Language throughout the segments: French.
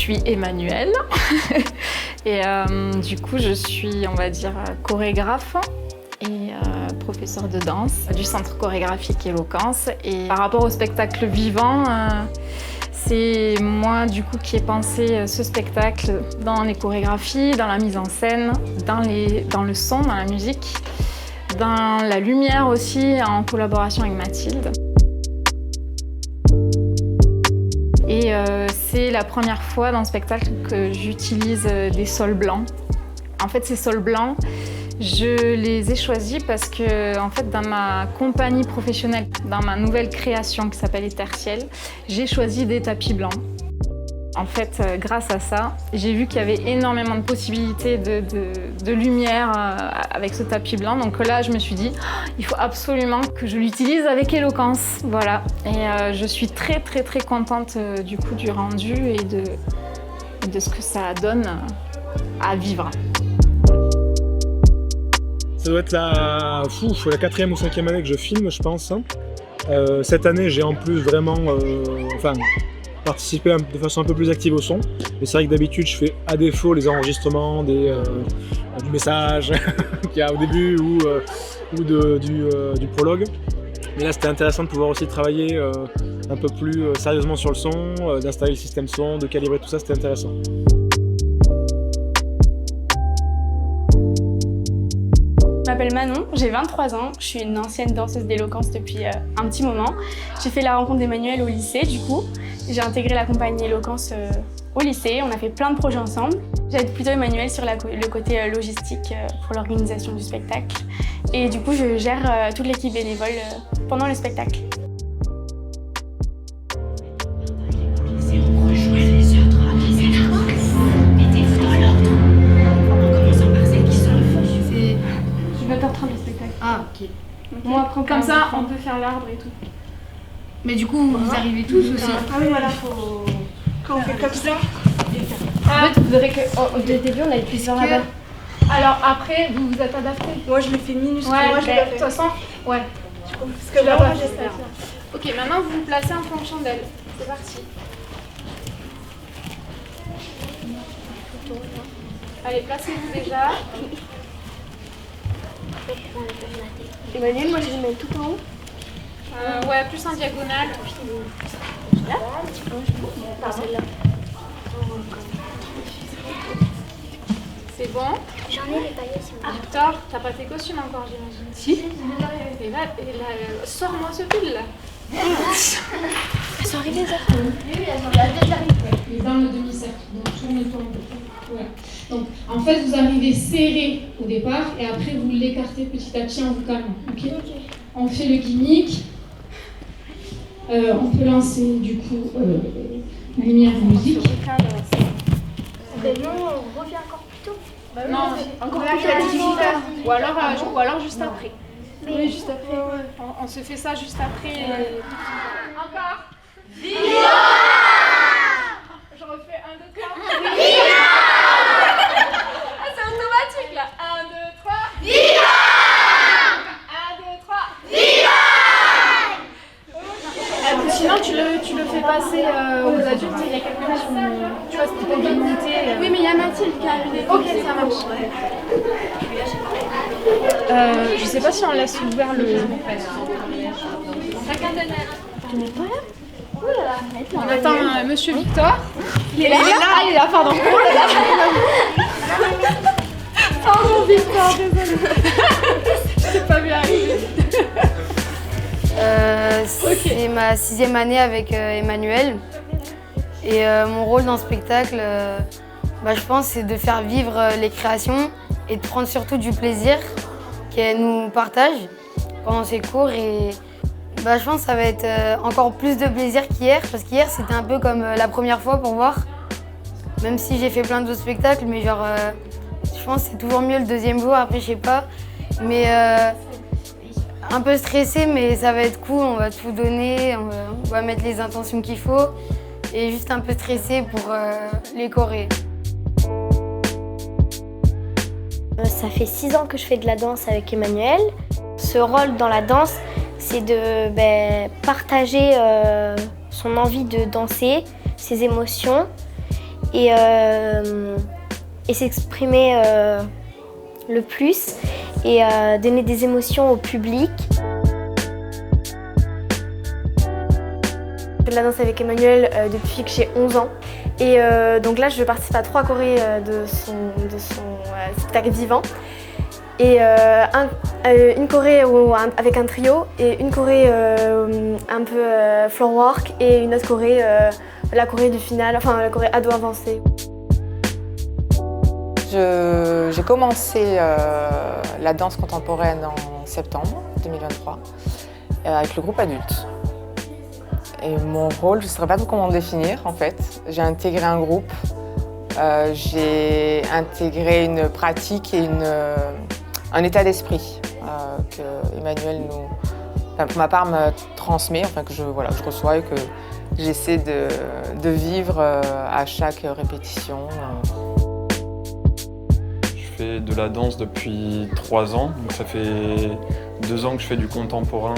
suis Emmanuelle et du coup je suis, on va dire, chorégraphe et professeure de danse du Centre chorégraphique Éloquence. Et par rapport au spectacle vivant, c'est moi du coup qui ai pensé ce spectacle dans les chorégraphies, dans la mise en scène, dans le son, dans la musique, dans la lumière aussi, en collaboration avec Mathilde. Et c'est la première fois dans le spectacle que j'utilise des sols blancs. En fait, ces sols blancs, je les ai choisis parce que, en fait, dans ma compagnie professionnelle, dans ma nouvelle création qui s'appelle Éterciel, j'ai choisi des tapis blancs. En fait, grâce à ça, j'ai vu qu'il y avait énormément de possibilités de lumière avec ce tapis blanc. Donc là, je me suis dit, il faut absolument que je l'utilise avec Éloquence. Voilà. Et je suis très, très, très contente du coup du rendu et de ce que ça donne à vivre. Ça doit être la 4e ou 5e année que je filme, je pense. Cette année, j'ai en plus vraiment participé de façon un peu plus active au son. Mais c'est vrai que d'habitude, je fais à défaut les enregistrements du message qu'il y a au début ou du prologue. Mais là, c'était intéressant de pouvoir aussi travailler un peu plus sérieusement sur le son, d'installer le système son, de calibrer tout ça, c'était intéressant. Je m'appelle Manon, j'ai 23 ans, je suis une ancienne danseuse d'Éloquence depuis un petit moment. J'ai fait la rencontre d'Emmanuelle au lycée du coup. J'ai intégré la compagnie Éloquence au lycée, on a fait plein de projets ensemble. J'aide plutôt Emmanuelle sur le côté logistique pour l'organisation du spectacle. Et du coup, je gère toute l'équipe bénévole pendant le spectacle. Ah, ok. Moi, après, comme ça, on peut faire l'arbre et tout. Mais du coup, vous arrivez tous aussi. Ah oui, voilà, faut... Quand on fait comme ça... En fait, vous verrez qu'au début, on avait plus sur la balle. Alors après, vous vous êtes adapté. Moi, je l'ai fait minuscule. Ouais, moi, je l'ai pas de fait. toute façon, ouais. Parce que là, moi, j'ai fait. Ok, maintenant, vous vous placez en fonction d'elle. C'est parti. Allez, placez-vous déjà. Emmanuel, moi, je les mets tout en haut. Ouais, plus en diagonale. Là celle-là. C'est bon. J'en ai les paillettes. Victor, t'as pas tes costumes encore, j'imagine. Si. Et là, sors-moi ce pull là. Elles sont arrivées, ça. Oui, elles sont arrivées. Dans le demi-cercle, donc tourne-toi un peu. Ouais. Donc, en fait, vous arrivez serré au départ et après vous l'écartez petit à petit en vous calmant. Ok. On fait le gimmick. On peut lancer du coup la lumière de musique. Ben non, on revient encore plus tôt. Non, encore plus. Ou alors juste après. Oui, juste après. Ouais. On se fait ça juste après. Encore. Viva! Je refais 1, 2, 3. Viva! Ah, c'est automatique là. 1, 2, 3. Viva! 1, 2, 3. Viva! Sinon, tu le fais passer aux adultes. Il y a quelqu'un tu vois, c'était pas limité. Oui, mais il y a Mathilde qui est arrivée. Ok, ça marche. Je sais pas si on laisse ouvert le. Tu n'es pas là? Oh là là. On attend Monsieur Victor. Il est là. Ah, il est là, pardon. Oh là là. Pardon Victor, désolé. Je t'ai pas vu arriver. C'est ma 6e année avec Emmanuelle. Et mon rôle dans ce spectacle, je pense, c'est de faire vivre les créations et de prendre surtout du plaisir qu'elle nous partage pendant ses cours. Et je pense que ça va être encore plus de plaisir qu'hier, parce qu'hier c'était un peu comme la première fois pour voir. Même si j'ai fait plein d'autres spectacles, mais je pense que c'est toujours mieux le deuxième jour, après je sais pas. Mais un peu stressé, mais ça va être cool, on va tout donner, on va mettre les intentions qu'il faut. Et juste un peu stressé pour les chorés. Ça fait 6 ans que je fais de la danse avec Emmanuelle. Ce rôle dans la danse, c'est de partager son envie de danser, ses émotions et s'exprimer le plus et donner des émotions au public. Je fais de la danse avec Emmanuel depuis que j'ai 11 ans. Et donc là, je participe à 3 chorés de son spectacle vivant. Et une choré avec un trio et une choré un peu floor work et une autre choré, la choré du final, enfin la choré ado avancé. J'ai commencé la danse contemporaine en septembre 2023 avec le groupe adulte. Et mon rôle, je ne saurais pas trop comment le définir en fait. J'ai intégré un groupe, j'ai intégré une pratique et un état d'esprit que Emmanuel pour ma part, me transmet, enfin que je reçois et que j'essaie de vivre à chaque répétition. Je fais de la danse depuis 3 ans, donc ça fait 2 ans que je fais du contemporain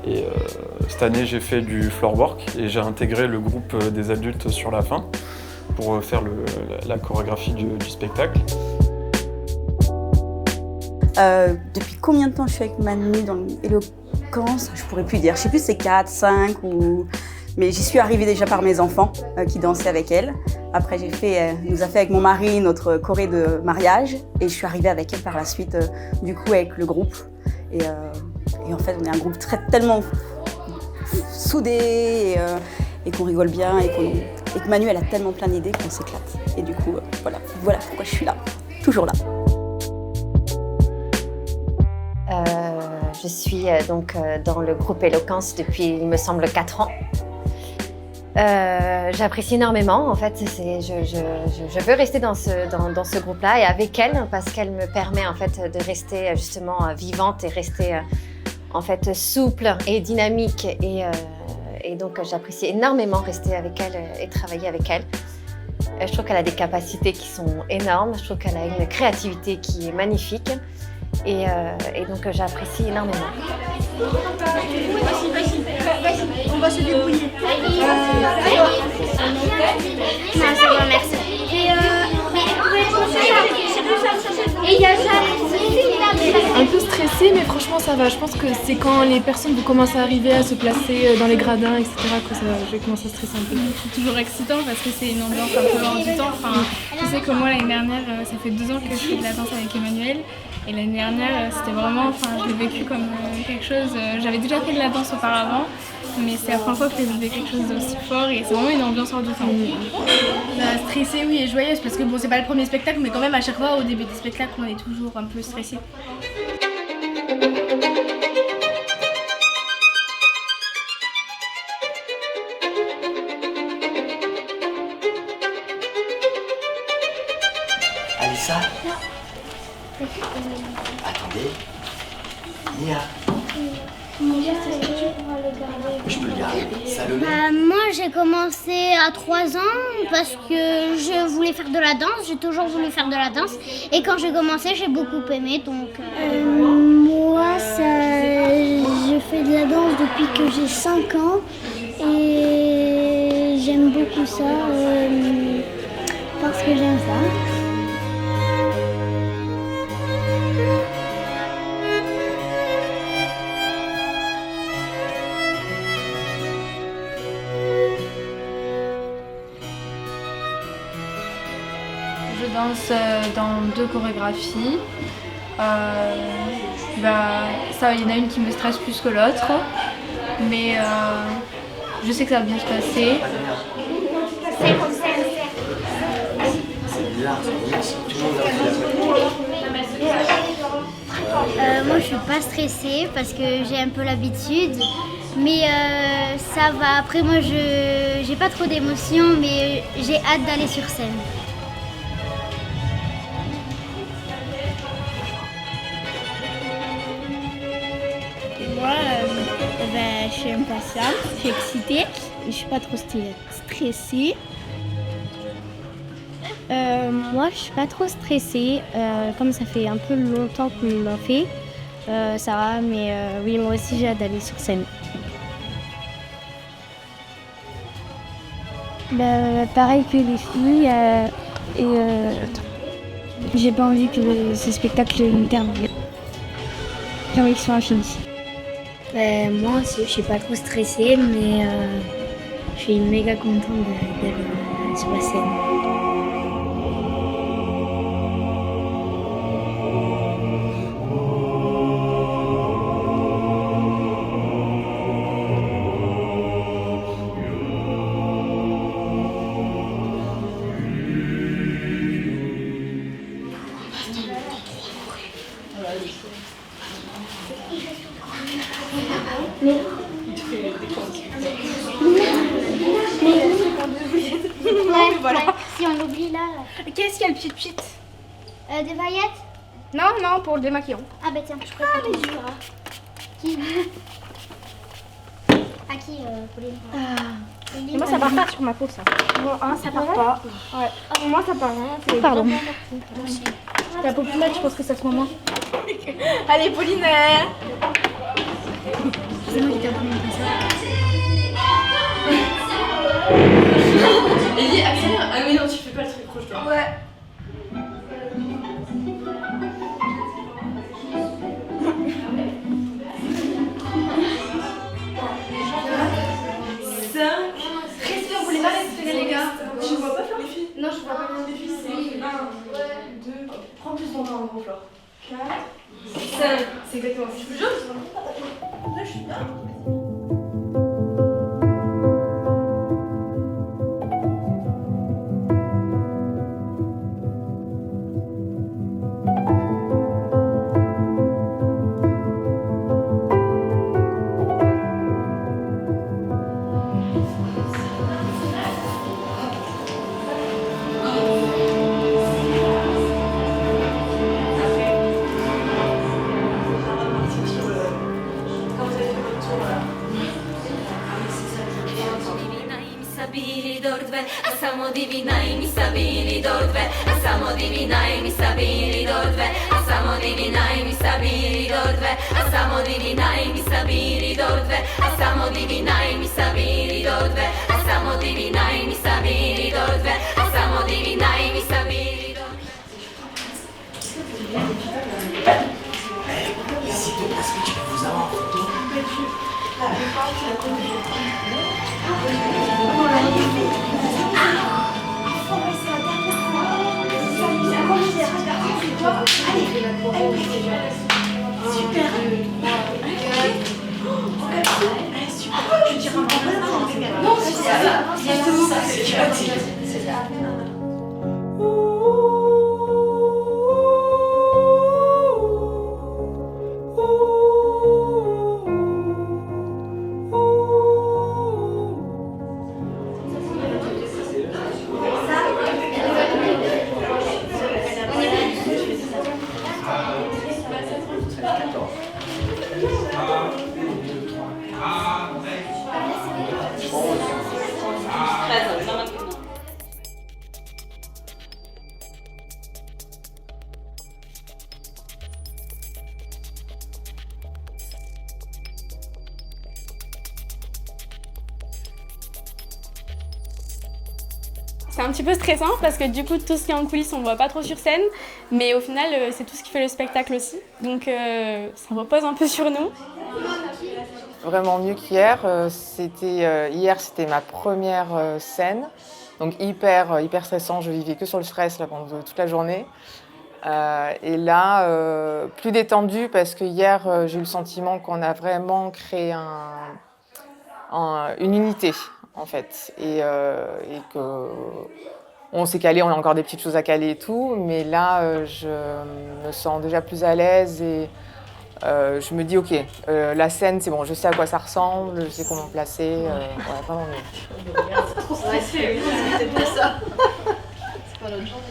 et cette année j'ai fait du floor work et j'ai intégré le groupe des adultes sur la fin pour faire la chorégraphie du spectacle. Depuis combien de temps je suis avec Manu dans l'éloquence? Je pourrais plus dire, je sais plus si c'est 4, 5 ou... Mais j'y suis arrivée déjà par mes enfants qui dansaient avec elle. Après nous a fait avec mon mari notre choré de mariage et je suis arrivée avec elle par la suite du coup avec le groupe. Et en fait on est un groupe tellement soudé et qu'on rigole bien et que Manu elle a tellement plein d'idées qu'on s'éclate. Et du coup voilà pourquoi je suis là, toujours là. Je suis donc dans le groupe Éloquence depuis, il me semble, 4 ans. J'apprécie énormément, en fait, je veux rester dans ce groupe-là et avec elle parce qu'elle me permet en fait de rester justement vivante et rester en fait souple et dynamique et donc j'apprécie énormément rester avec elle et travailler avec elle. Je trouve qu'elle a des capacités qui sont énormes, je trouve qu'elle a une créativité qui est magnifique et donc j'apprécie énormément. On va se débrouiller. Non, c'est bon, merci. Un peu stressée, mais franchement ça va. Je pense que c'est quand les personnes vont commencer à arriver à se placer dans les gradins, etc. que je vais commencer à stresser un peu. C'est toujours excitant parce que c'est une ambiance un peu hors du temps. Enfin, je sais que moi l'année dernière, ça fait 2 ans que je fais de la danse avec Emmanuel. Et l'année dernière, c'était vraiment, je l'ai vécu comme quelque chose. J'avais déjà fait de la danse auparavant, mais c'est la première fois que je vivais quelque chose d'aussi fort et c'est vraiment une ambiance hors du temps. Stressée, oui, et joyeuse parce que bon, c'est pas le premier spectacle, mais quand même à chaque fois au début du spectacle, on est toujours un peu stressé. Alissa? Attendez. Nia. Je peux le garder. Salomé. Moi, j'ai commencé à 3 ans parce que je voulais faire de la danse. J'ai toujours voulu faire de la danse. Et quand j'ai commencé, j'ai beaucoup aimé. Donc, moi, je fais de la danse depuis que j'ai 5 ans. Et j'aime beaucoup ça parce que j'aime ça. Je danse dans 2 chorégraphies. Il y en a une qui me stresse plus que l'autre, mais je sais que ça va bien se passer. Moi, je suis pas stressée parce que j'ai un peu l'habitude, mais ça va. Après, moi, j'ai pas trop d'émotions, mais j'ai hâte d'aller sur scène. Moi, je suis impatiente, je suis excitée, je suis pas trop stressée. Moi, je suis pas trop stressée, comme ça fait un peu longtemps qu'on l'a fait, ça va, mais oui, moi aussi j'ai hâte d'aller sur scène. Pareil que les filles. J'ai pas envie que ce spectacle me termine. J'ai envie qu'il soit infini. Moi aussi, je suis pas trop stressée, mais je suis méga contente d'être sur la scène. Si on oublie là. Qu'est-ce qu'il y a le pchit-pchit? Des paillettes? Non, pour le démaquillant. Ah bah tiens, je préfère les jours. Qui? À qui, Pauline? Et moi, ça part pas sur ma peau, ça. Bon, ça part pas. Ouais. Pour moi, ça part rien. Pardon. La populaire, je pense que c'est à ce moment. Allez, Pauline. C'est moi qui t'ai appris comme ça. Et dis, accélère. Ah mais non, tu fais pas le truc proche toi. Ouais. Restez, on voulait pas respirer les gars. Je vois pas faire les filles. Non, je vois pas faire les filles. C'est 1, 2, prends plus ton temps en gros Flore. 4, 5, c'est exactement ça. Je jure, là je suis bien. Samo divinai mi sabili dodve, samo divinai mi sabili dodve, samo divinai mi sabili dodve, samo divinai mi sabili dodve, samo divinai mi sabili dodve, samo divinai mi sabili dodve, samo divinai mi sabili dodve. Hésitez parce que tu peux vous avoir en photo. Super. Je dirais un non, c'est ça. C'est ça. C'est un petit peu stressant parce que du coup tout ce qui est en coulisses on voit pas trop sur scène, mais au final c'est tout ce qui fait le spectacle aussi, donc ça repose un peu sur nous. Vraiment mieux qu'hier. Hier c'était ma première scène, donc hyper stressant. Je vivais que sur le stress là, pendant toute la journée. Et là, plus détendu parce que hier j'ai eu le sentiment qu'on a vraiment créé une unité en fait, et que on s'est calé, on a encore des petites choses à caler et tout, mais là je me sens déjà plus à l'aise et je me dis ok, la scène c'est bon, je sais à quoi ça ressemble, je sais comment placer, ouais, vraiment mieux. C'est trop stressé, c'est peut-être ça. C'est pas notre journée.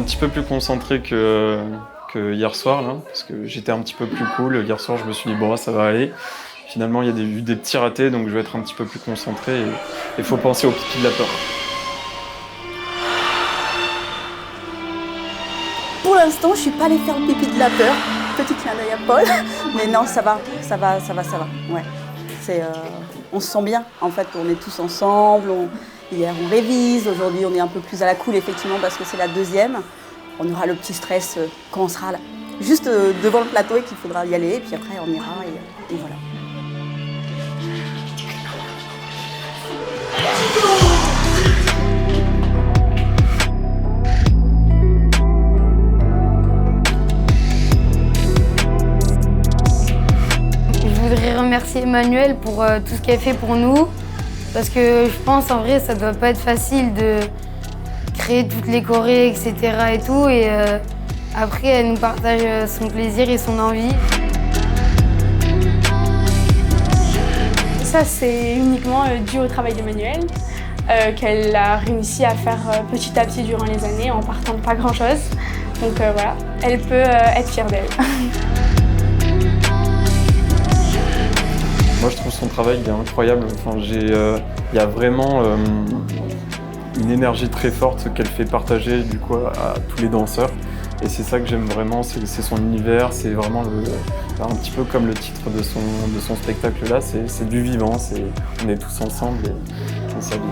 petit peu plus concentré que hier soir, là, parce que j'étais un petit peu plus cool. Hier soir, je me suis dit, bon, ça va aller. Finalement, il y a eu des petits ratés, donc je vais être un petit peu plus concentré. Et il faut penser au pipi de la peur. Pour l'instant, je suis pas allée faire le pipi de la peur. Petit clin d'œil à Paul. Mais non, ça va. Ouais. On se sent bien. En fait, on est tous ensemble. Hier, on révise. Aujourd'hui, on est un peu plus à la cool, effectivement, parce que c'est la deuxième. On aura le petit stress quand on sera là, juste devant le plateau et qu'il faudra y aller. Et puis après, on ira et voilà. Je voudrais remercier Emmanuel pour tout ce qu'elle fait pour nous, parce que je pense en vrai ça doit pas être facile de créer toutes les chorés, etc. et tout, et après elle nous partage son plaisir et son envie. Ça c'est uniquement dû au travail d'Emmanuel, qu'elle a réussi à faire petit à petit durant les années en partant de pas grand chose. Donc voilà, elle peut être fière d'elle. Moi, je trouve son travail il est incroyable. Enfin, il y a vraiment une énergie très forte qu'elle fait partager du coup, à tous les danseurs. Et c'est ça que j'aime vraiment, c'est son univers, c'est vraiment un petit peu comme le titre de son spectacle là, c'est du vivant, on est tous ensemble et ça vit.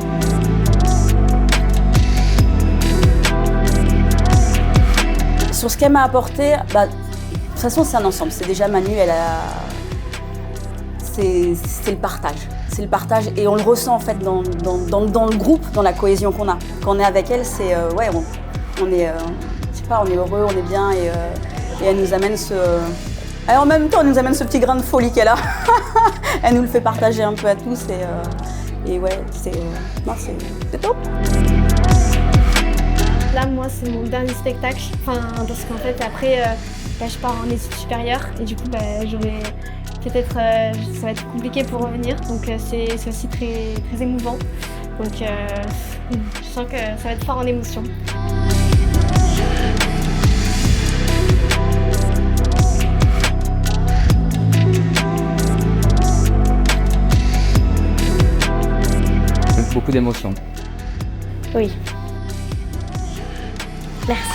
Sur ce qu'elle m'a apporté, de toute façon c'est un ensemble, c'est déjà Manu, c'est le partage. C'est le partage et on le ressent en fait dans le groupe, dans la cohésion qu'on a. Quand on est avec elle, c'est on est heureux, on est bien et elle nous amène et en même temps, elle nous amène ce petit grain de folie qu'elle a. Elle nous le fait partager un peu à tous et ouais, c'est top. Là, moi, c'est mon dernier spectacle, parce qu'en fait, après, là, je pars en études supérieures et du coup, j'aurai peut-être, ça va être compliqué pour revenir, donc c'est aussi très, très émouvant. Donc, je sens que ça va être fort en émotion. Beaucoup d'émotions. Oui. Merci.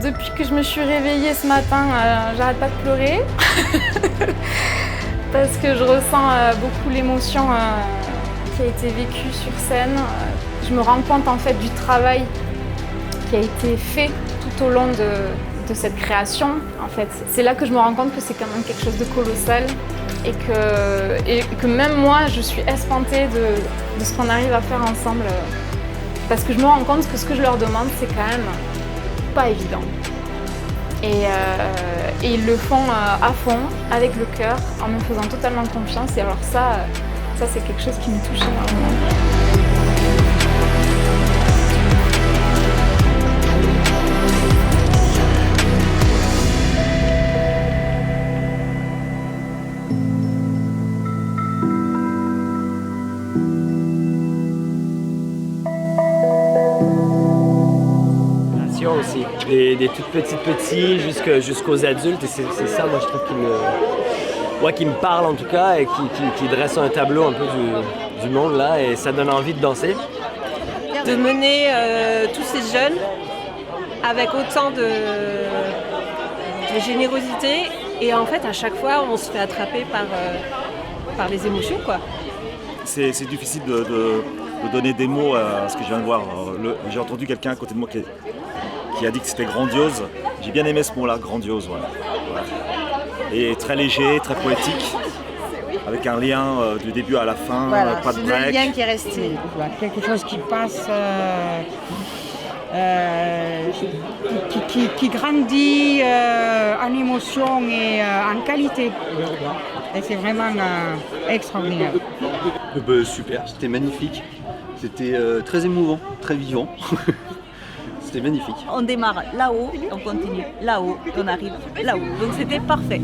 Depuis que je me suis réveillée ce matin, j'arrête pas de pleurer parce que je ressens beaucoup l'émotion qui a été vécue sur scène. Je me rends compte en fait du travail qui a été fait tout au long de cette création. En fait, c'est là que je me rends compte que c'est quand même quelque chose de colossal et que même moi, je suis espantée de ce qu'on arrive à faire ensemble parce que je me rends compte que ce que je leur demande, c'est quand même pas évident. Et ils le font à fond, avec le cœur, en me faisant totalement confiance. Et alors ça c'est quelque chose qui me touche énormément. Aussi. Des tout petits jusqu'aux adultes, et c'est ça moi je trouve qui me parle en tout cas et qui dresse un tableau un peu du monde là, et ça donne envie de danser. De mener tous ces jeunes avec autant de générosité, et en fait à chaque fois on se fait attraper par les émotions quoi. C'est difficile de donner des mots à ce que je viens de voir. J'ai entendu quelqu'un à côté de moi qui a dit que c'était grandiose. J'ai bien aimé ce mot-là, grandiose. Voilà. et très léger, très poétique, avec un lien du début à la fin, Voilà, pas de c'est break. le lien qui est resté. Voilà, quelque chose qui passe, qui grandit en émotion et en qualité. Et c'est vraiment extraordinaire. Super, c'était magnifique. C'était très émouvant, très vivant. C'était magnifique. On démarre là-haut, on continue là-haut, on arrive là-haut. Donc c'était parfait.